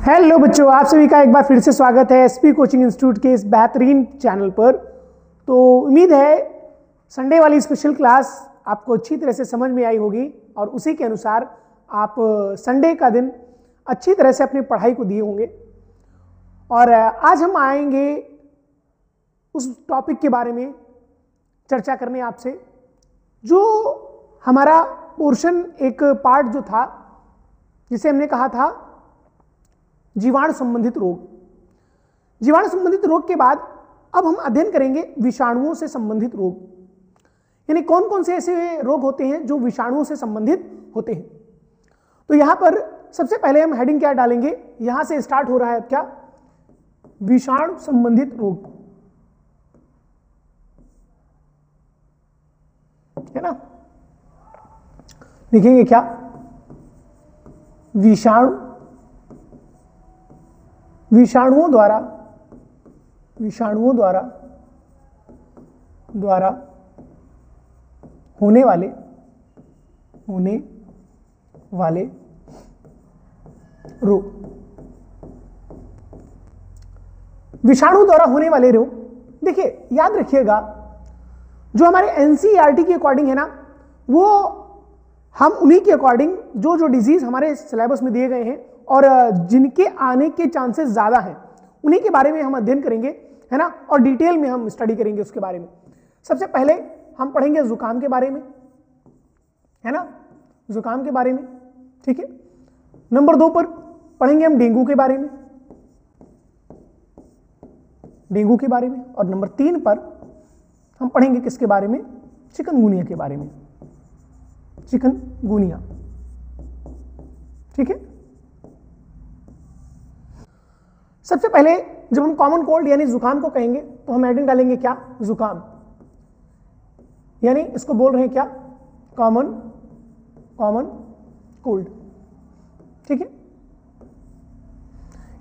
Hello बच्चों, आप सभी का एक बार फिर से स्वागत है एसपी कोचिंग इंस्टीट्यूट के इस बेहतरीन चैनल पर। तो उम्मीद है संडे वाली स्पेशल क्लास आपको अच्छी तरह से समझ में आई होगी और उसी के अनुसार आप संडे का दिन अच्छी तरह से अपनी पढ़ाई को दिए होंगे। और आज हम आएंगे उस टॉपिक के बारे में चर्चा करने आपसे, जो हमारा पोर्शन एक पार्ट जो था जिसे हमने कहा था जीवाणु संबंधित रोग। जीवाणु संबंधित रोग के बाद अब हम अध्ययन करेंगे विषाणुओं से संबंधित रोग, यानी कौन कौन से ऐसे रोग होते हैं जो विषाणुओं से संबंधित होते हैं। तो यहां पर सबसे पहले हम हेडिंग क्या डालेंगे, यहां से स्टार्ट हो रहा है क्या, विषाणु संबंधित रोग, है ना। लिखेंगे क्या, विषाणुओं द्वारा होने वाले रोग। विषाणु द्वारा होने वाले रोग, देखिए याद रखिएगा, जो हमारे एनसीईआरटी के अकॉर्डिंग है ना, वो हम उन्हीं के अकॉर्डिंग जो डिजीज हमारे सिलेबस में दिए गए हैं और जिनके आने के चांसेस ज्यादा हैं उन्हीं के बारे में हम अध्ययन करेंगे, है ना, और डिटेल में हम स्टडी करेंगे उसके बारे में। सबसे पहले हम पढ़ेंगे जुकाम के बारे में, है ना, जुकाम के बारे में, ठीक है। नंबर 2 पर पढ़ेंगे हम डेंगू के बारे में, और नंबर 3 पर हम पढ़ेंगे किसके बारे में, चिकनगुनिया के बारे में, चिकनगुनिया, ठीक है। सबसे पहले जब हम कॉमन कोल्ड यानी जुकाम को कहेंगे तो हम हेडिंग डालेंगे क्या, जुकाम, यानी इसको बोल रहे हैं क्या, कॉमन कोल्ड, ठीक है।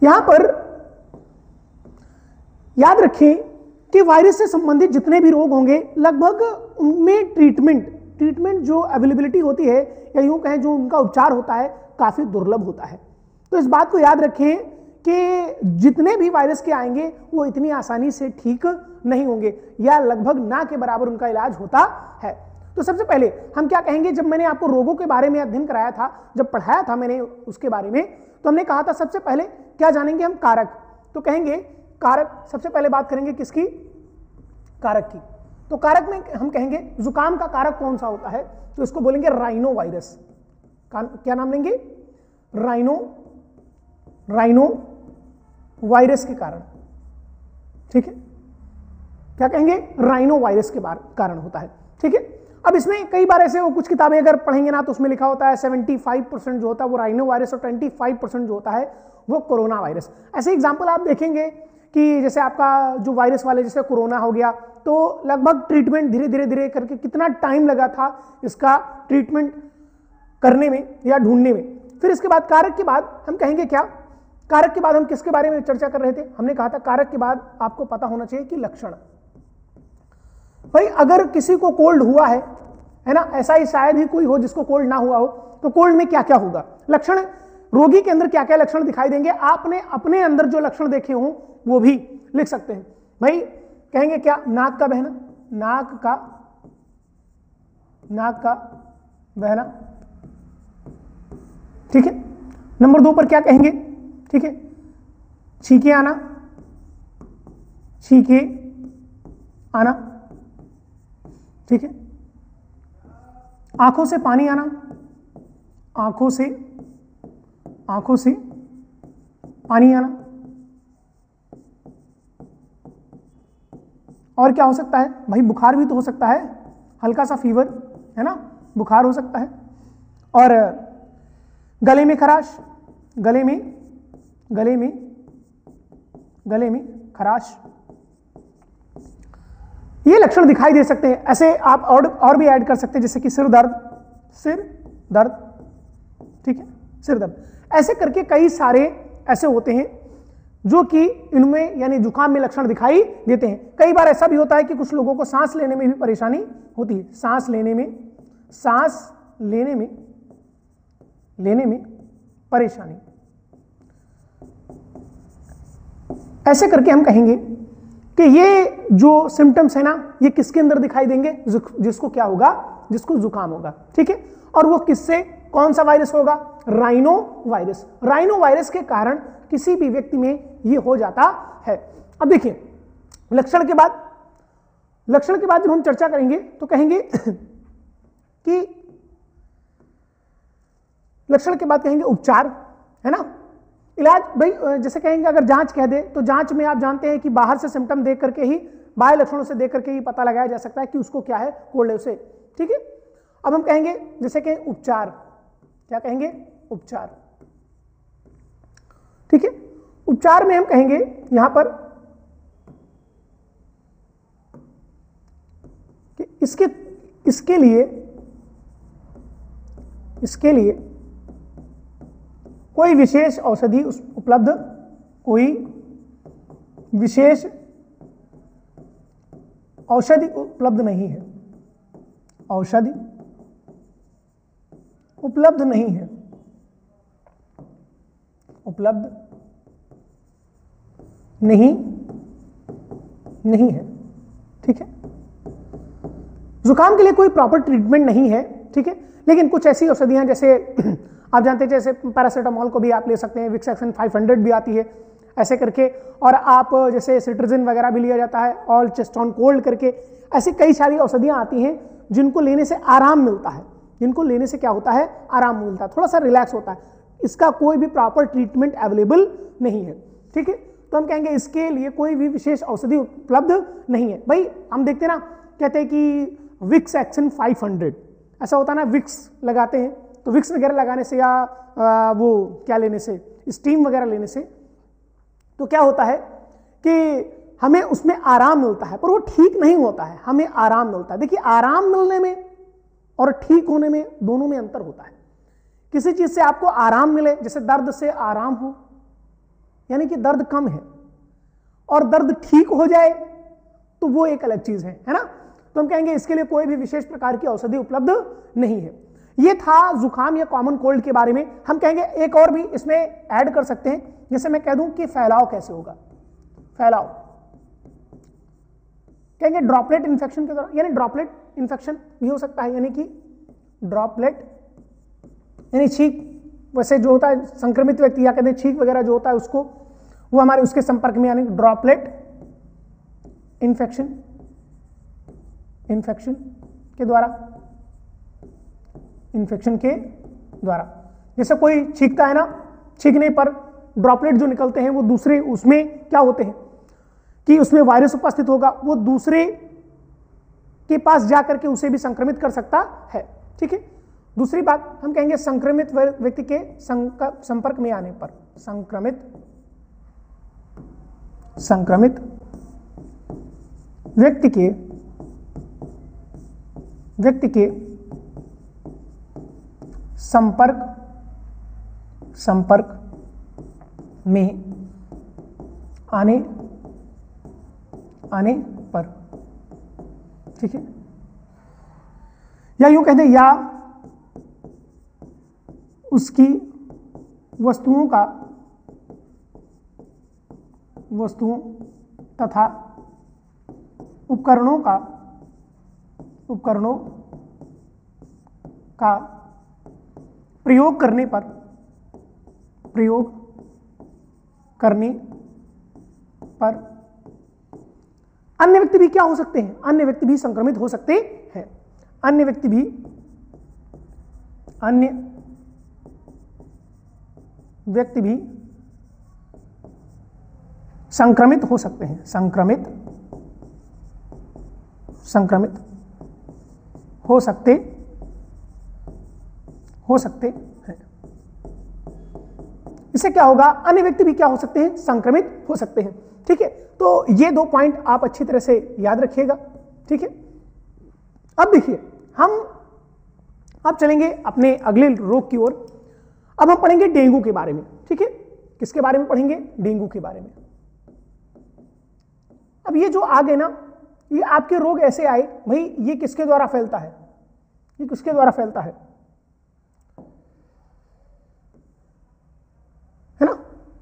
यहां पर याद रखें कि वायरस से संबंधित जितने भी रोग होंगे लगभग उनमें ट्रीटमेंट जो अवेलेबिलिटी होती है, या यूं कहें जो उनका उपचार होता है, काफी दुर्लभ होता है। तो इस बात को याद रखें कि जितने भी वायरस के आएंगे वो इतनी आसानी से ठीक नहीं होंगे, या लगभग ना के बराबर उनका इलाज होता है। तो सबसे पहले हम क्या कहेंगे, जब मैंने आपको रोगों के बारे में अध्ययन कराया था, जब पढ़ाया था मैंने उसके बारे में, तो हमने कहा था सबसे पहले क्या जानेंगे हम, कारक। तो कहेंगे कारक, सबसे पहले बात करेंगे किसकी, कारक की। तो कारक में हम कहेंगे जुकाम का कारक कौन सा होता है, तो इसको बोलेंगे राइनो वायरस। क्या नाम लेंगे, राइनो वायरस के कारण, ठीक है। क्या कहेंगे, राइनो वायरस के कारण होता है, ठीक है। अब इसमें कई बार ऐसे कुछ किताबें अगर पढ़ेंगे ना तो उसमें लिखा होता है 75% जो होता है वो राइनो वायरस और 25% जो होता है वो कोरोना वायरस। ऐसे एग्जाम्पल आप देखेंगे कि जैसे आपका जो वायरस वाले, जैसे कोरोना हो गया, तो लगभग ट्रीटमेंट धीरे करके कितना टाइम लगा था इसका ट्रीटमेंट करने में या ढूंढने में। फिर इसके बाद कारक के बाद हम कहेंगे क्या, कारक के बाद हम किसके बारे में चर्चा कर रहे थे, हमने कहा था कारक के बाद आपको पता होना चाहिए कि लक्षण। भाई अगर किसी को कोल्ड हुआ है ना, ऐसा ही शायद ही कोई हो जिसको कोल्ड ना हुआ हो, तो कोल्ड में क्या क्या होगा, लक्षण, रोगी के अंदर क्या क्या लक्षण दिखाई देंगे, आपने अपने अंदर जो लक्षण देखे हों वो भी लिख सकते हैं। भाई कहेंगे क्या, नाक का बहना, नाक का बहना, ठीक है। नंबर 2 पर क्या कहेंगे, ठीक है, छींके आना, ठीक है। आंखों से पानी आना, आंखों से पानी आना। और क्या हो सकता है भाई, बुखार भी तो हो सकता है, हल्का सा फीवर, है ना, बुखार हो सकता है। और गले में खराश, गले में खराश, ये लक्षण दिखाई दे सकते हैं। ऐसे आप और भी ऐड कर सकते हैं, जैसे कि सिर दर्द, ठीक है, सिर दर्द। ऐसे करके कई सारे ऐसे होते हैं जो कि इनमें यानी जुकाम में लक्षण दिखाई देते हैं। कई बार ऐसा भी होता है कि कुछ लोगों को सांस लेने में भी परेशानी होती है, सांस लेने में परेशानी। ऐसे करके हम कहेंगे कि ये जो सिम्टम्स है ना, ये किसके अंदर दिखाई देंगे, जिसको क्या होगा, जिसको जुकाम होगा, ठीक है। और वो किससे, कौन सा वायरस होगा, राइनो वायरस। राइनो वायरस के कारण किसी भी व्यक्ति में ये हो जाता है। अब देखिए लक्षण के बाद जब हम चर्चा करेंगे तो कहेंगे कि लक्षण के बाद कहेंगे उपचार, है ना। इलाज भाई जैसे कहेंगे अगर जांच कह दे तो जांच में आप जानते हैं कि बाहर से सिम्टम देख करके ही, बाहर लक्षणों से देख करके ही पता लगाया जा सकता है कि उसको क्या है, कोल्ड है उसे, ठीक है। अब हम कहेंगे जैसे कि उपचार, क्या कहेंगे, उपचार, ठीक है। उपचार में हम कहेंगे यहां पर कि इसके लिए कोई विशेष औषधि उपलब्ध, कोई विशेष औषधि उपलब्ध नहीं है, औषधि उपलब्ध नहीं है, उपलब्ध नहीं है, ठीक है। जुकाम के लिए कोई प्रॉपर ट्रीटमेंट नहीं है, ठीक है। लेकिन कुछ ऐसी औषधियां जैसे आप जानते हैं, जैसे पैरासीटामोल को भी आप ले सकते हैं, विक्स एक्शन 500 भी आती है ऐसे करके, और आप जैसे सिट्रजिन वगैरह भी लिया जाता है, ऑल चेस्टॉन कोल्ड करके, ऐसी कई सारी औषधियां आती हैं जिनको लेने से आराम मिलता है, जिनको लेने से क्या होता है, आराम मिलता है, थोड़ा सा रिलैक्स होता है। इसका कोई भी प्रॉपर ट्रीटमेंट अवेलेबल नहीं है, ठीक है। तो हम कहेंगे इसके लिए कोई भी विशेष औषधि उपलब्ध नहीं है। भाई हम देखते हैं ना, कहते हैं कि विक्स एक्शन 500 ऐसा होता है ना, विक्स लगाते हैं तो विक्स वगैरह लगाने से या वो क्या लेने से, स्टीम वगैरह लेने से, तो क्या होता है कि हमें उसमें आराम मिलता है, पर वो ठीक नहीं होता है, हमें आराम मिलता है। देखिए आराम मिलने में और ठीक होने में, दोनों में अंतर होता है। किसी चीज से आपको आराम मिले, जैसे दर्द से आराम हो, यानी कि दर्द कम है, और दर्द ठीक हो जाए तो वो एक अलग चीज है ना। तो हम कहेंगे इसके लिए कोई भी विशेष प्रकार की औषधि उपलब्ध नहीं है। ये था जुकाम या कॉमन कोल्ड के बारे में। हम कहेंगे एक और भी इसमें ऐड कर सकते हैं, जैसे मैं कह दूं कि फैलाव कैसे होगा, फैलाव कहेंगे ड्रॉपलेट इन्फेक्शन के दौरान, यानी ड्रॉपलेट इन्फेक्शन भी हो सकता है, यानी कि ड्रॉपलेट यानी छींक, वैसे जो होता है संक्रमित व्यक्ति या कहते हैं छींक वगैरह जो होता है उसको, वो हमारे उसके संपर्क में, यानी ड्रॉपलेट इन्फेक्शन के द्वारा, जैसे कोई छींकता है ना, छींकने पर ड्रॉपलेट जो निकलते हैं वो दूसरे उसमें क्या होते हैं कि उसमें वायरस उपस्थित होगा, वो दूसरे के पास जाकर के उसे भी संक्रमित कर सकता है, ठीक है। दूसरी बात हम कहेंगे संक्रमित व्यक्ति के संपर्क में आने पर, संक्रमित व्यक्ति के संपर्क में आने पर, ठीक है। या यूं कहते हैं, या उसकी वस्तुओं तथा उपकरणों का प्रयोग करने पर अन्य व्यक्ति भी क्या हो सकते हैं, अन्य व्यक्ति भी संक्रमित हो सकते हैं, अन्य व्यक्ति भी संक्रमित हो सकते हैं, संक्रमित हो सकते हैं। इससे क्या होगा, अन्य व्यक्ति भी क्या हो सकते हैं, संक्रमित हो सकते हैं, ठीक है। तो ये 2 पॉइंट आप अच्छी तरह से याद रखिएगा, ठीक है। अब देखिए हम अब चलेंगे अपने अगले रोग की ओर। अब हम पढ़ेंगे डेंगू के बारे में, ठीक है। किसके बारे में पढ़ेंगे, डेंगू के बारे में। अब ये जो आ गए ना, ये आपके रोग ऐसे आए, भाई ये किसके द्वारा फैलता है, ये किसके द्वारा फैलता है ना।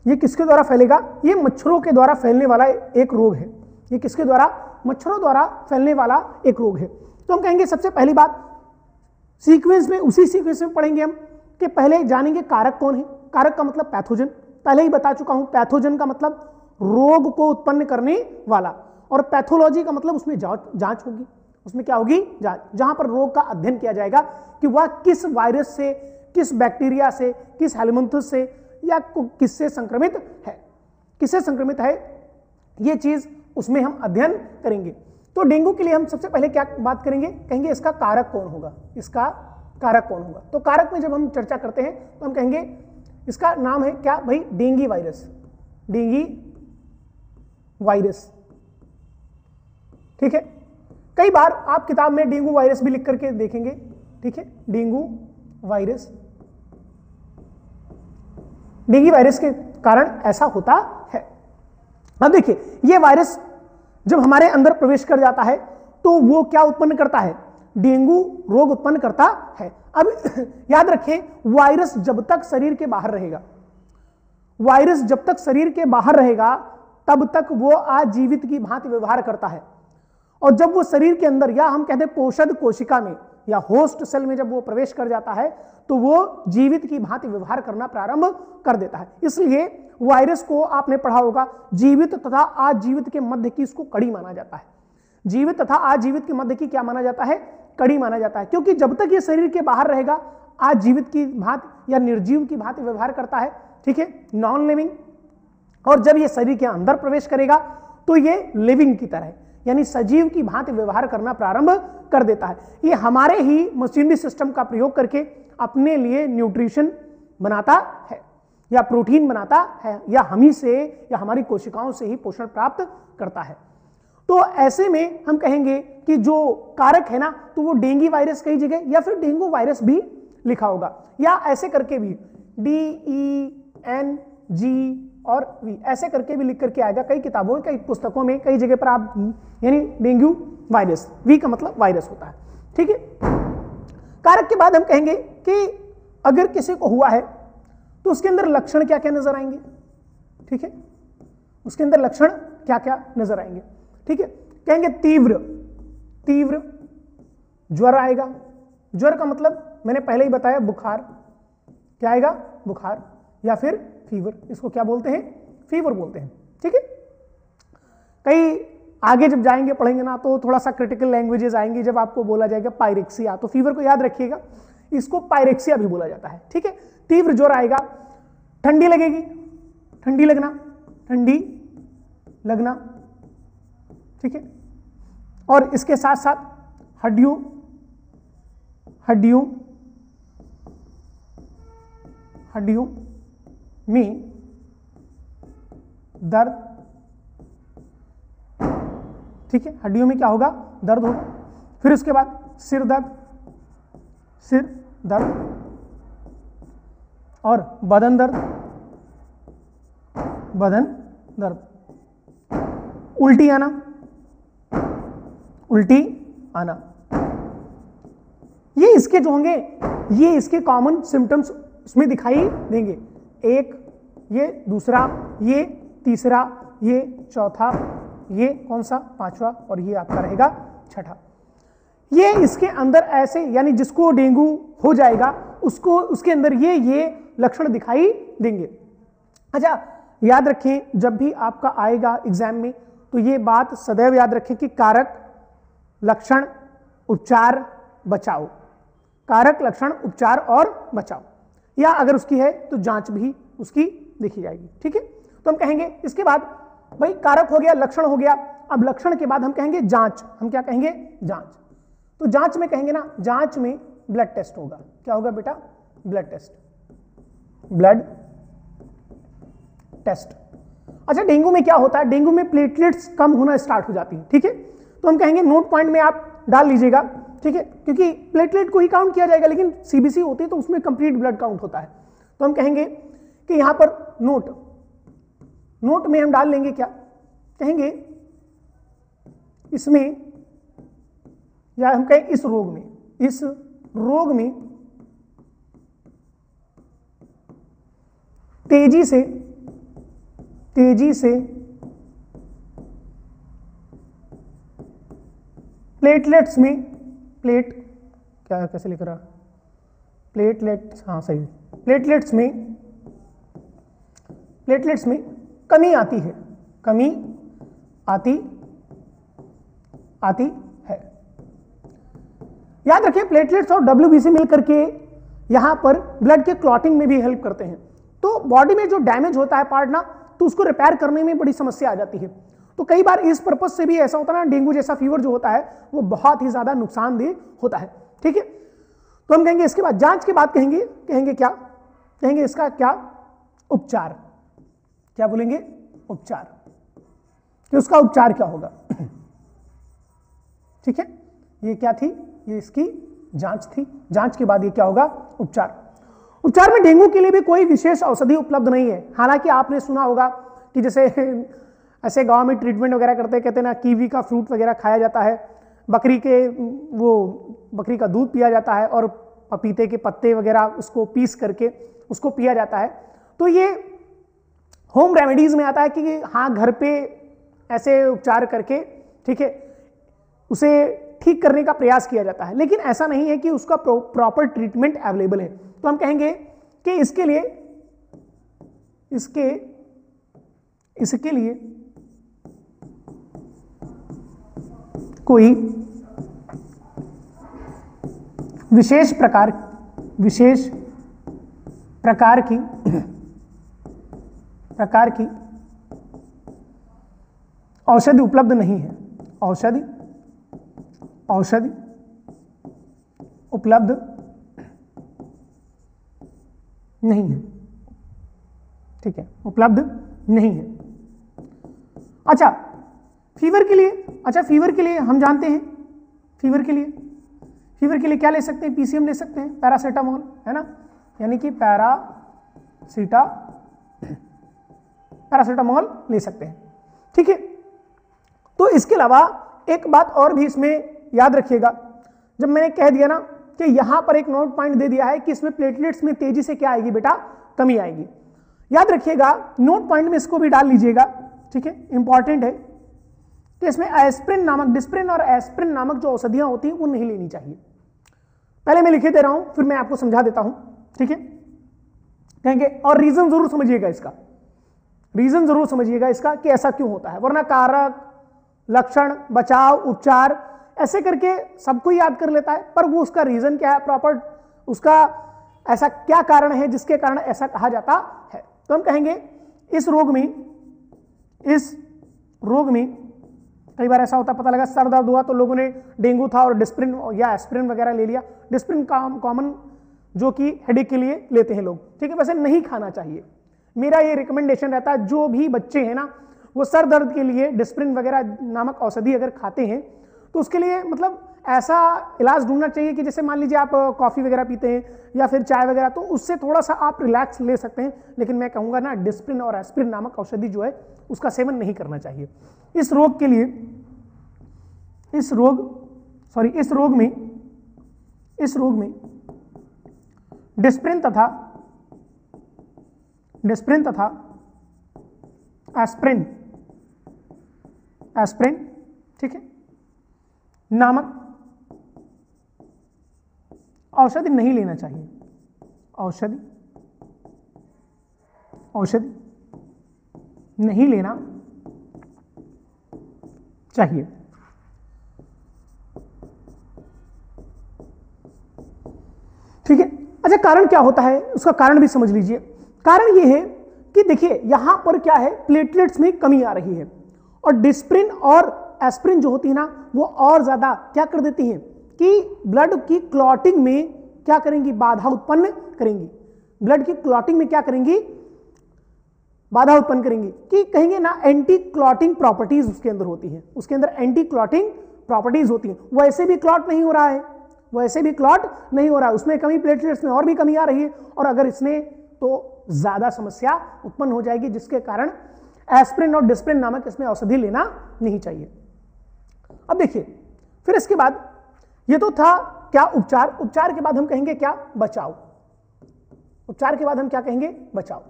ये किसके द्वारा फैलेगा? ये मच्छरों के द्वारा फैलने वाला एक रोग है। ये किसके द्वारा? मच्छरों द्वारा फैलने वाला एक रोग है। तो हम कहेंगे सबसे पहली बात सीक्वेंस में, उसी सीक्वेंस में पढ़ेंगे हम कि पहले जानेंगे कारक कौन है। कारक का मतलब पैथोजन, पहले ही बता चुका हूं। पैथोजन का मतलब रोग को उत्पन्न करने वाला, और पैथोलॉजी का मतलब उसमें जांच होगी। उसमें क्या होगी? जांच, जहां पर रोग का अध्ययन किया जाएगा कि वह किस वायरस से, किस बैक्टीरिया से, किस हेलमिंथस से या किससे संक्रमित है, किससे संक्रमित है, यह चीज उसमें हम अध्ययन करेंगे। तो डेंगू के लिए हम सबसे पहले क्या बात करेंगे? कहेंगे इसका कारक कौन होगा, इसका कारक कौन होगा। तो कारक में जब हम चर्चा करते हैं तो हम कहेंगे इसका नाम है क्या भाई? डेंगू वायरस, डेंगू वायरस, ठीक है। कई बार आप किताब में डेंगू वायरस भी लिख करके देखेंगे, ठीक है, डेंगू वायरस। डेंगू वायरस के कारण ऐसा होता है। अब देखिए, यह वायरस जब हमारे अंदर प्रवेश कर जाता है तो वो क्या उत्पन्न करता है? डेंगू रोग उत्पन्न करता है। अब याद रखें, वायरस जब तक शरीर के बाहर रहेगा, वायरस जब तक शरीर के बाहर रहेगा तब तक वो आजीवित की भांति व्यवहार करता है, और जब वो शरीर के अंदर या हम कहते हैं पोषद कोशिका में या होस्ट सेल में जब वो प्रवेश कर जाता है तो वो जीवित की भांति व्यवहार करना प्रारंभ कर देता है। इसलिए वायरस को आपने पढ़ा होगा, जीवित तथा आजीवित के मध्य की इसको कड़ी माना जाता है। जीवित तथा आजीवित के मध्य की क्या माना जाता है? कड़ी माना जाता है, क्योंकि जब तक ये शरीर के बाहर रहेगा आजीवित की भांति या निर्जीव की भांति व्यवहार करता है, ठीक है, नॉन लिविंग। और जब ये शरीर के अंदर प्रवेश करेगा तो ये लिविंग की तरह यानी सजीव की भांति व्यवहार करना प्रारंभ कर देता है। ये हमारे ही मशीनरी सिस्टम का प्रयोग करके अपने लिए न्यूट्रिशन बनाता है या प्रोटीन बनाता है, या हम ही से या हमारी कोशिकाओं से ही पोषण प्राप्त करता है। तो ऐसे में हम कहेंगे कि जो कारक है ना, तो वो डेंगू वायरस कई जगह या फिर डेंगू वायरस भी लिखा होगा, या ऐसे करके भी DENG और V ऐसे करके भी लिख करके आएगा कई किताबों में, कई पुस्तकों में, कई जगह पर आप यानी डेंगू वायरस, V का मतलब वायरस होता है, ठीक है। कारक के बाद हम कहेंगे कि अगर किसी को हुआ है तो उसके अंदर लक्षण क्या क्या नजर आएंगे, ठीक है, उसके अंदर लक्षण क्या क्या नजर आएंगे, ठीक है। कहेंगे तीव्र ज्वर आएगा। ज्वर का मतलब मैंने पहले ही बताया, बुखार, क्या आएगा? बुखार या फिर फीवर, इसको क्या बोलते हैं? फीवर बोलते हैं, ठीक है। कई आगे जब जाएंगे पढ़ेंगे ना तो थोड़ा सा क्रिटिकल लैंग्वेजेस आएंगे, जब आपको बोला जाएगा पायरेक्सिया, तो फीवर को याद रखिएगा, इसको पायरेक्सिया भी बोला जाता है, ठीक है। तीव्र ज्वर आएगा, ठंडी लगेगी, ठंडी लगना, ठीक है। और इसके साथ साथ हड्डियों में दर्द, ठीक है, हड्डियों में क्या होगा? दर्द होगा। फिर उसके बाद सिर दर्द और बदन दर्द, उल्टी आना, ये इसके जो होंगे, ये इसके कॉमन सिम्टम्स उसमें दिखाई देंगे। एक, ये दूसरा, ये तीसरा, ये चौथा, ये कौन सा? पांचवा, और ये आपका रहेगा छठा। ये इसके अंदर ऐसे यानी जिसको डेंगू हो जाएगा उसको उसके अंदर ये लक्षण दिखाई देंगे। अच्छा, याद रखें जब भी आपका आएगा एग्जाम में तो ये बात सदैव याद रखें कि कारक, लक्षण, उपचार, बचाव, कारक, लक्षण, उपचार और बचाव, या अगर उसकी है तो जांच भी उसकी देखी जाएगी, ठीक है। तो हम कहेंगे इसके बाद भाई कारक हो गया, लक्षण हो गया, अब लक्षण के बाद हम कहेंगे जांच। हम क्या कहेंगे? जांच। तो जांच में कहेंगे ना, जांच में ब्लड टेस्ट होगा। क्या होगा बेटा? Blood test. अच्छा, डेंगू में क्या होता है? डेंगू में प्लेटलेट्स कम होना स्टार्ट हो जाती है, ठीक है। तो हम कहेंगे नोट पॉइंट में आप डाल लीजिएगा, ठीक है, क्योंकि प्लेटलेट को ही काउंट किया जाएगा, लेकिन सीबीसी होती है तो उसमें कंप्लीट ब्लड काउंट होता है। तो हम कहेंगे कि यहां पर नोट में हम डाल लेंगे, क्या कहेंगे? इसमें, या हम कहें इस रोग में तेजी से तेजी से प्लेटलेट्स में, कैसे लिख रहा, प्लेटलेट्स, हाँ सही, प्लेटलेट्स में कमी आती है, कमी आती है। याद रखिए प्लेटलेट्स और WBC मिलकर के यहां पर ब्लड के क्लॉटिंग में भी हेल्प करते हैं। तो बॉडी में जो डैमेज होता है पार्ट ना, तो उसको रिपेयर करने में बड़ी समस्या आ जाती है। तो कई बार इस पर्पज से भी ऐसा होता है ना, डेंगू जैसा फीवर जो होता है वो बहुत ही ज्यादा नुकसानदेह होता है। ठीक है, तो हम कहेंगे इसके बाद जांच के बाद कहेंगे क्या, कहेंगे इसका क्या उपचार, क्या बोलेंगे उपचार, कि उसका उपचार क्या होगा। ठीक है, ये क्या थी, ये इसकी जांच थी। जांच के बाद ये क्या होगा, उपचार। उपचार में डेंगू के लिए भी कोई विशेष औषधि उपलब्ध नहीं है। हालांकि आपने सुना होगा कि जैसे ऐसे गांव में ट्रीटमेंट वगैरह करते हैं, कहते हैं ना कीवी का फ्रूट वगैरह खाया जाता है, बकरी का दूध पिया जाता है और पपीते के पत्ते वगैरह उसको पीस करके उसको पिया जाता है। तो ये होम रेमेडीज में आता है कि हाँ घर पे ऐसे उपचार करके, ठीक है, उसे ठीक करने का प्रयास किया जाता है। लेकिन ऐसा नहीं है कि उसका प्रॉपर ट्रीटमेंट अवेलेबल है। तो हम कहेंगे कि इसके लिए कोई विशेष प्रकार की औषधि उपलब्ध नहीं है। औषधि उपलब्ध नहीं है। ठीक है, उपलब्ध नहीं है। अच्छा, फीवर के लिए हम जानते हैं, फीवर के लिए क्या ले सकते हैं, पीसीएम ले सकते हैं, पैरासीटामोल, है ना, यानी कि पैरासीटामोल ले सकते हैं। ठीक है, तो इसके अलावा एक बात और भी इसमें याद रखिएगा, जब मैंने कह दिया ना कि यहां पर एक नोट पॉइंट दे दिया है कि इसमें प्लेटलेट्स में तेजी से क्या आएगी बेटा, कमी आएगी। याद रखिएगा, नोट पॉइंट में इसको भी डाल लीजिएगा। ठीक है, इंपॉर्टेंट है कि इसमें एस्प्रिन नामक, डिस्प्रिन और एस्प्रिन नामक जो औषधियां होती हैं वो नहीं लेनी चाहिए। पहले मैं लिखे दे रहा हूं, फिर मैं आपको समझा देता हूं। ठीक है, कहेंगे और रीजन जरूर समझिएगा इसका कि ऐसा क्यों होता है, वरना कारक, लक्षण, बचाव, उपचार ऐसे करके सबको याद कर लेता है, पर वो उसका रीजन क्या है, प्रॉपर उसका ऐसा क्या कारण है जिसके कारण ऐसा कहा जाता है। तो हम कहेंगे इस रोग में कई बार ऐसा होता, पता लगा सर दर्द हुआ तो लोगों ने डेंगू था और डिस्प्रिन या एस्प्रिन वगैरह ले लिया। डिस्प्रिन कॉमन जो कि हेडेक के लिए लेते हैं लोग। ठीक है, वैसे नहीं खाना चाहिए। मेरा ये रिकमेंडेशन रहता है, जो भी बच्चे हैं ना वो सर दर्द के लिए डिस्प्रिन वगैरह नामक औषधि अगर खाते हैं तो उसके लिए मतलब ऐसा इलाज ढूंढना चाहिए कि जैसे मान लीजिए आप कॉफी वगैरह पीते हैं या फिर चाय वगैरह, तो उससे थोड़ा सा आप रिलैक्स ले सकते हैं। लेकिन मैं कहूंगा ना, डिस्प्रिन और एस्प्रिन नामक औषधि जो है उसका सेवन नहीं करना चाहिए। इस रोग में डिस्प्रिन तथा एस्प्रिन, ठीक है, नामक औषधि नहीं लेना चाहिए। औषधि नहीं लेना चाहिए। ठीक है, अच्छा कारण क्या होता है, उसका कारण भी समझ लीजिए। कारण यह है कि देखिए यहां पर क्या है, प्लेटलेट्स में कमी आ रही है और डिस्प्रिन और एस्प्रिन जो होती है ना वो और ज्यादा क्या कर देती हैं कि ब्लड की क्लॉटिंग में क्या करेंगी, बाधा उत्पन्न करेंगी। ब्लड की क्लॉटिंग में क्या करेंगी, बाधा उत्पन्न करेंगी। कि कहेंगे ना एंटी क्लॉटिंग प्रॉपर्टीज उसके अंदर होती हैं, उसके अंदर एंटी क्लॉटिंग प्रॉपर्टीज होती हैं। वैसे भी क्लॉट नहीं हो रहा है, उसमें कमी, प्लेटलेट्स में और भी कमी आ रही है, और अगर इसने तो ज्यादा समस्या उत्पन्न हो जाएगी, जिसके कारण एस्प्रिन और डिस्प्रिन नामक इसमें औषधि लेना नहीं चाहिए। अब देखिए फिर इसके बाद ये तो था क्या, उपचार। उपचार के बाद हम कहेंगे क्या, बचाव। उपचार के बाद हम क्या कहेंगे, बचाव।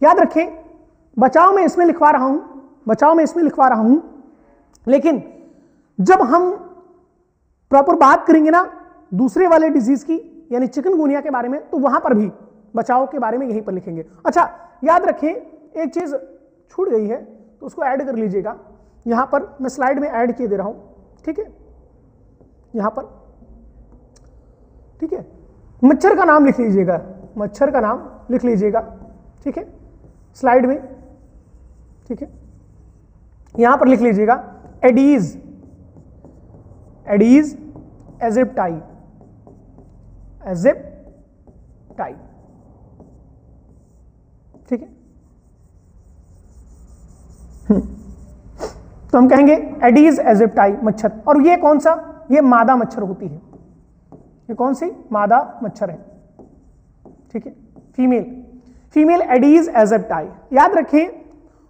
याद रखें बचाव में इसमें लिखवा रहा हूं, बचाव में इसमें लिखवा रहा हूं, लेकिन जब हम प्रॉपर बात करेंगे ना दूसरे वाले डिजीज की यानी चिकनगुनिया के बारे में, तो वहां पर भी बचाव के बारे में यहीं पर लिखेंगे। अच्छा याद रखें, एक चीज छूट गई है तो उसको ऐड कर लीजिएगा। यहां पर मैं स्लाइड में ऐड किए दे रहा हूं, ठीक है, यहां पर, ठीक है, मच्छर का नाम लिख लीजिएगा, मच्छर का नाम लिख लीजिएगा, ठीक है, स्लाइड में, ठीक है, यहां पर लिख लीजिएगा एडीज, एडीज एजिप्टाई, एजिप्टाई, ठीक है। तो हम कहेंगे एडीज एजिप्टाई मच्छर, और ये कौन सा, ये मादा मच्छर होती है, ये कौन सी मादा मच्छर है, ठीक है, फीमेल, फीमेल एडीज एजिप्टाई। याद रखें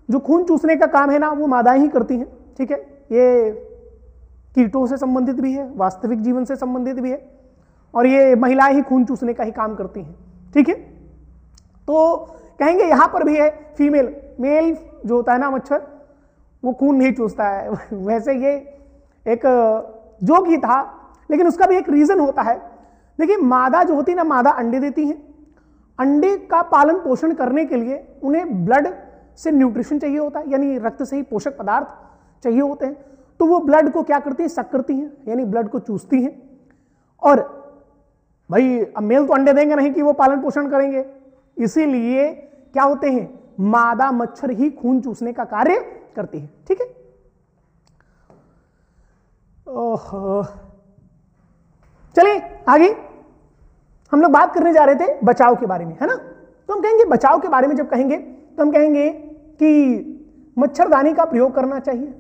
जो खून चूसने का काम है ना वो मादाएं ही करती हैं, ठीक है, ये कीटों से संबंधित भी है, वास्तविक जीवन से संबंधित भी है, और ये महिलाएं ही खून चूसने का ही काम करती हैं, ठीक है। तो कहेंगे यहां पर भी है फीमेल, मेल जो होता है ना मच्छर वो खून नहीं चूसता है वैसे ये एक जोक ही था, लेकिन उसका भी एक रीजन होता है। देखिए मादा जो होती है ना, मादा अंडे देती हैं, अंडे का पालन पोषण करने के लिए उन्हें ब्लड से न्यूट्रिशन चाहिए होता है, यानी रक्त से ही पोषक पदार्थ चाहिए होते हैं, तो वो ब्लड को क्या करती है, सक करती हैं, यानी ब्लड को चूसती हैं। और भाई अब मेल तो अंडे देंगे नहीं कि वो पालन पोषण करेंगे, इसीलिए क्या होते हैं, मादा मच्छर ही खून चूसने का कार्य करती है, ठीक है। चलिए आगे हम लोग बात करने जा रहे थे बचाव के बारे में, है ना। तो हम कहेंगे बचाव के बारे में जब कहेंगे तो हम कहेंगे कि मच्छरदानी का प्रयोग करना चाहिए,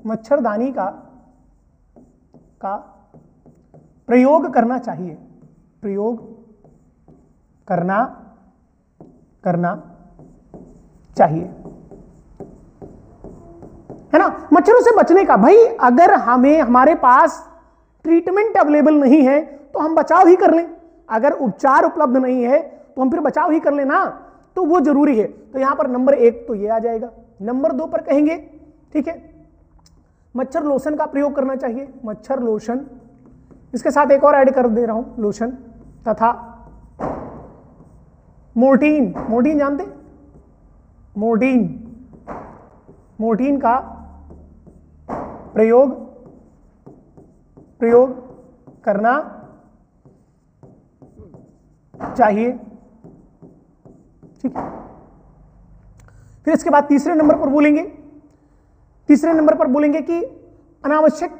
मच्छरदानी का प्रयोग करना चाहिए, प्रयोग करना चाहिए, है ना। मच्छरों से बचने का, भाई अगर हमारे पास ट्रीटमेंट अवेलेबल नहीं है तो हम बचाव ही कर लें, अगर उपचार उपलब्ध नहीं है तो हम फिर बचाव ही कर लेना, तो वो जरूरी है। तो यहां पर नंबर 1 तो ये आ जाएगा। नंबर 2 पर कहेंगे, ठीक है, मच्छर लोशन का प्रयोग करना चाहिए, मच्छर लोशन, इसके साथ एक और ऐड कर दे रहा हूं लोशन, तथा मोर्टीन, मोर्टीन जानते, मोर्टीन का प्रयोग करना चाहिए, ठीक है। फिर इसके बाद तीसरे नंबर पर बोलेंगे कि अनावश्यक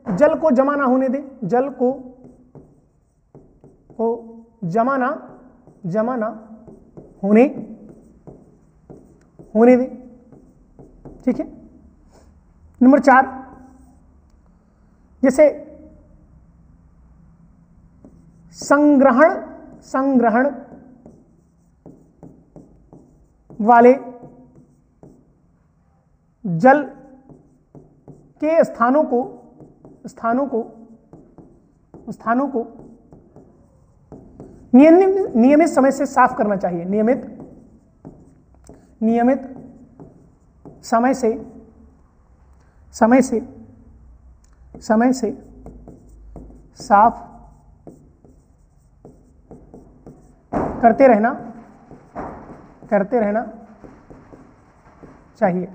जल को जमा ना होने दे, जल को जमा ना होने दे, ठीक है। नंबर 4, जैसे संग्रहण वाले जल के स्थानों को नियमित समय से साफ करना चाहिए, नियमित समय से साफ करते रहना चाहिए,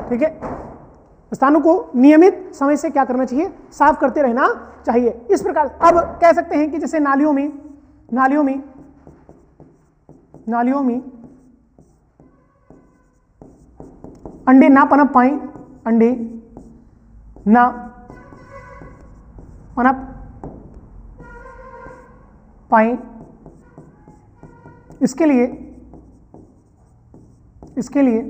ठीक है। स्थानों को नियमित समय से क्या करना चाहिए, साफ करते रहना चाहिए। इस प्रकार अब कह सकते हैं कि जैसे नालियों में अंडे ना पनप पाए, अंडे ना पनप पाए, इसके लिए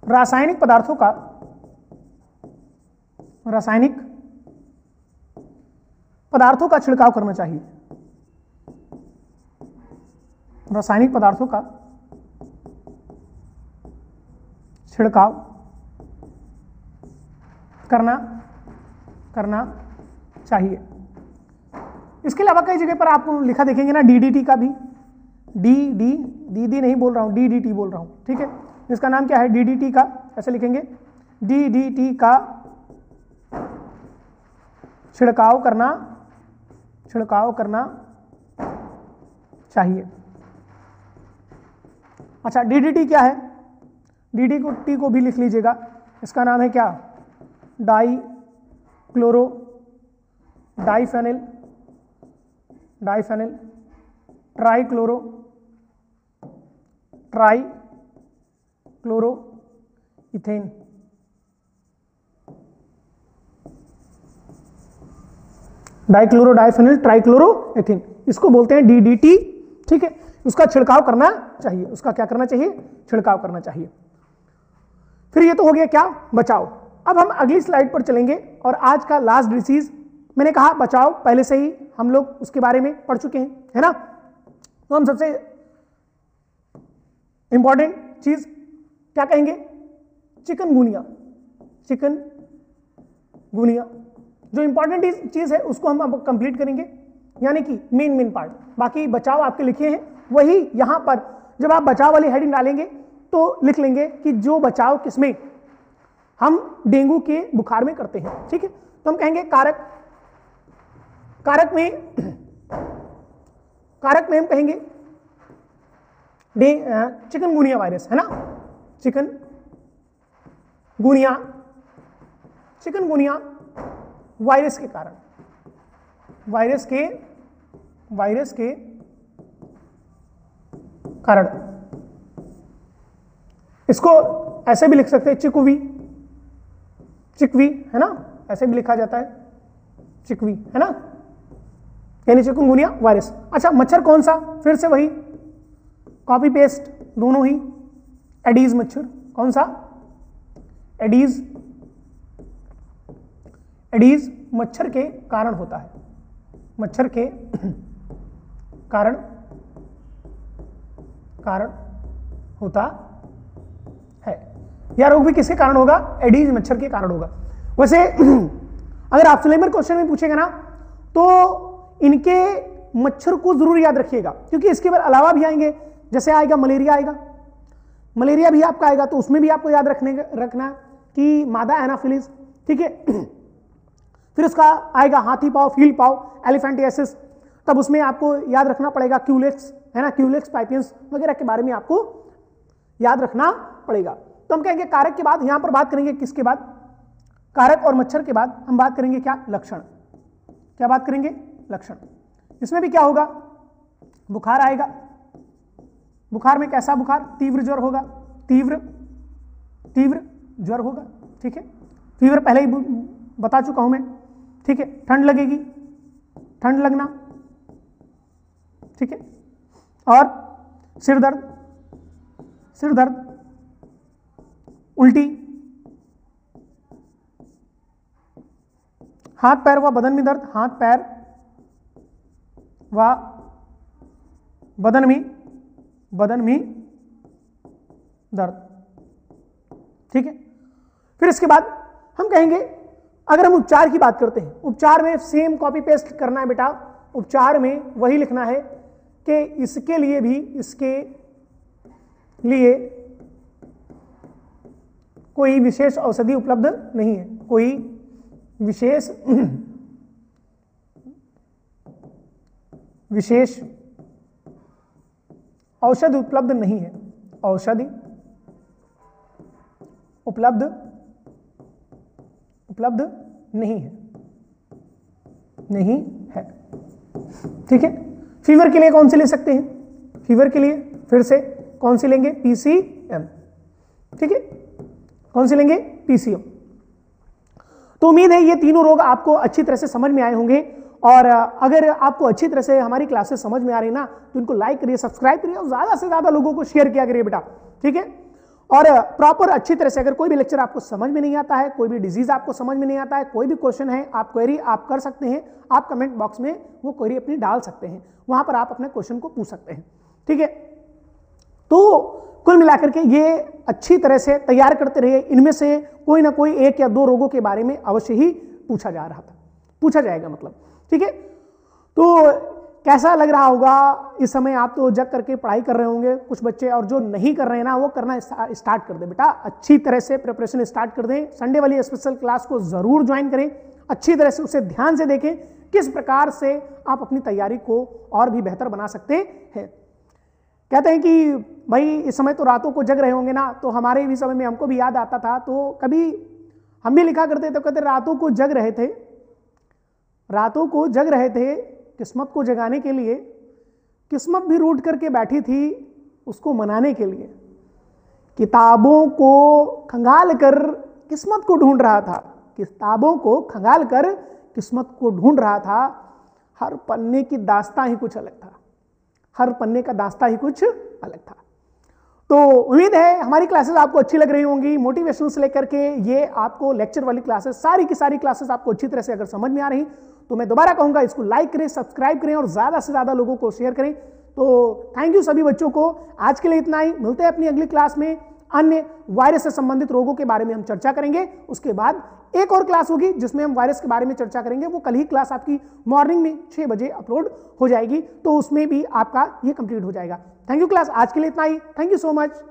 रासायनिक पदार्थों का छिड़काव करना चाहिए, रासायनिक पदार्थों का छिड़काव करना चाहिए। इसके अलावा कई जगह पर आपको लिखा देखेंगे ना DDT का भी, डी नहीं बोल रहा हूं, DDT बोल रहा हूं, ठीक है। इसका नाम क्या है? DDT का, ऐसे लिखेंगे, DDT का छिड़काव करना चाहिए। अच्छा, DDT क्या है? DDT को भी लिख लीजिएगा, इसका नाम है क्या? डाइफेनिल ट्राइक्लोरोइथेन। डाइफेनिल ट्राइक्लोरोइथेन, इसको बोलते हैं DDT, ठीक है। उसका छिड़काव करना चाहिए, उसका क्या करना चाहिए? छिड़काव करना चाहिए। फिर ये तो हो गया क्या? बचाव। अब हम अगली स्लाइड पर चलेंगे और आज का लास्ट डिसीज, मैंने कहा बचाव पहले से ही हम लोग उसके बारे में पढ़ चुके हैं, है ना। तो हम सबसे इंपॉर्टेंट चीज क्या कहेंगे? चिकनगुनिया। जो इंपॉर्टेंट चीज है उसको हम अब कंप्लीट करेंगे, यानी कि मेन पार्ट। बाकी बचाव आपके लिखे हैं वही यहां पर, जब आप बचाव वाली हेडिंग डालेंगे तो लिख लेंगे कि जो बचाव किसमें, हम डेंगू के बुखार में करते हैं, ठीक है। तो हम कहेंगे कारक में हम कहेंगे चिकनगुनिया वायरस, है ना। चिकनगुनिया वायरस के कारण, इसको ऐसे भी लिख सकते हैं चिकवी, है ना, ऐसे भी लिखा जाता है चिकवी, है ना, यानी चिकनगुनिया वायरस। अच्छा, मच्छर कौन सा? फिर से वही कॉपी पेस्ट दोनों ही, एडीज मच्छर। कौन सा? एडीज मच्छर के कारण होता है, मच्छर के कारण होता है। यह रोग भी किसके कारण होगा? एडीज मच्छर के कारण होगा। वैसे अगर आप सिलेबस क्वेश्चन में पूछेगा ना तो इनके मच्छर को जरूर याद रखिएगा, क्योंकि इसके बाद अलावा भी आएंगे, जैसे आएगा मलेरिया भी आपका आएगा, तो उसमें भी आपको याद रखना कि मादा एनाफिलिस, ठीक है। फिर उसका आएगा हाथी पाव, फील्ड पाव, एलिफेंटियासिस, तब उसमें आपको याद रखना पड़ेगा क्यूलेक्स, है ना, क्यूलेक्स पाइपियंस वगैरह के बारे में आपको याद रखना पड़ेगा। तो हम कहेंगे कारक के बाद, यहां पर बात करेंगे किसके बाद? कारक और मच्छर के बाद हम बात करेंगे क्या? लक्षण। क्या बात करेंगे? लक्षण। इसमें भी क्या होगा? बुखार आएगा। बुखार में कैसा बुखार? तीव्र ज्वर होगा, तीव्र ज्वर होगा, ठीक है। फीवर पहले ही बता चुका हूं मैं, ठीक है। ठंड लगेगी, ठंड लगना, ठीक है। और सिर दर्द, उल्टी, हाथ पैर व बदन में दर्द, हाथ पैर व बदन में दर्द, ठीक है। फिर इसके बाद हम कहेंगे, अगर हम उपचार की बात करते हैं, उपचार में सेम कॉपी पेस्ट करना है बेटा। उपचार में वही लिखना है कि इसके लिए कोई विशेष औषधि उपलब्ध नहीं है, कोई विशेष औषधि उपलब्ध नहीं है, औषधि उपलब्ध नहीं है, ठीक है। फीवर के लिए कौन सी ले सकते हैं? फीवर के लिए फिर से कौन सी लेंगे? PCM, ठीक है। कौन सी लेंगे? PCM। तो उम्मीद है ये तीनों रोग आपको अच्छी तरह से समझ में आए होंगे, और अगर आपको अच्छी तरह से हमारी क्लासेस समझ में आ रही ना तो इनको लाइक करिए, सब्सक्राइब करिए और ज्यादा से ज्यादा लोगों को शेयर किया करिए बेटा, ठीक है। और प्रॉपर अच्छी तरह से, अगर कोई भी लेक्चर आपको समझ में नहीं आता है, कोई भी डिजीज आपको समझ में नहीं आता है, कोई भी क्वेश्चन है, आप क्वेरी आप कर सकते हैं, आप कमेंट बॉक्स में वो क्वेरी अपनी डाल सकते हैं, वहां पर आप अपने क्वेश्चन को पूछ सकते हैं, ठीक है। तो कुल मिलाकर के ये अच्छी तरह से तैयार करते रहिए, इनमें से कोई ना कोई एक या दो रोगों के बारे में अवश्य ही पूछा जा रहा था। पूछा जाएगा मतलब, ठीक है। तो कैसा लग रहा होगा इस समय? आप तो जग करके पढ़ाई कर रहे होंगे कुछ बच्चे, और जो नहीं कर रहे हैं ना वो करना स्टार्ट कर दें बेटा, अच्छी तरह से प्रिपरेशन स्टार्ट कर दें। संडे वाली स्पेशल क्लास को जरूर ज्वाइन करें, अच्छी तरह से उसे ध्यान से देखें किस प्रकार से आप अपनी तैयारी को और भी बेहतर बना सकते हैं। कहते हैं कि भाई इस समय तो रातों को जग रहे होंगे ना, तो हमारे भी समय में हमको भी याद आता था, तो कभी हम भी लिखा करते थे, कहते रातों को जग रहे थे, रातों को जग रहे थे किस्मत को जगाने के लिए, किस्मत भी रूठ करके बैठी थी उसको मनाने के लिए, किताबों को खंगाल कर किस्मत को ढूंढ रहा था, किताबों को खंगाल कर किस्मत को ढूंढ रहा था। हर पन्ने की दास्तां ही कुछ अलग था, हर पन्ने का दास्तां ही कुछ अलग था। तो उम्मीद है हमारी क्लासेस आपको अच्छी लग रही होंगी, मोटिवेशनल से लेकर के ये आपको लेक्चर वाली क्लासेस, सारी की सारी क्लासेस आपको अच्छी तरह से अगर समझ में आ रही तो मैं दोबारा कहूंगा इसको लाइक करें, सब्सक्राइब करें और ज्यादा से ज्यादा लोगों को शेयर करें। तो थैंक यू सभी बच्चों को, आज के लिए इतना ही। मिलते हैं अपनी अगली क्लास में, अन्य वायरस से संबंधित रोगों के बारे में हम चर्चा करेंगे। उसके बाद एक और क्लास होगी जिसमें हम वायरस के बारे में चर्चा करेंगे, वो कल ही क्लास आपकी मॉर्निंग में 6 बजे अपलोड हो जाएगी, तो उसमें भी आपका ये कंप्लीट हो जाएगा। थैंक यू क्लास, आज के लिए इतना ही। Thank you so much.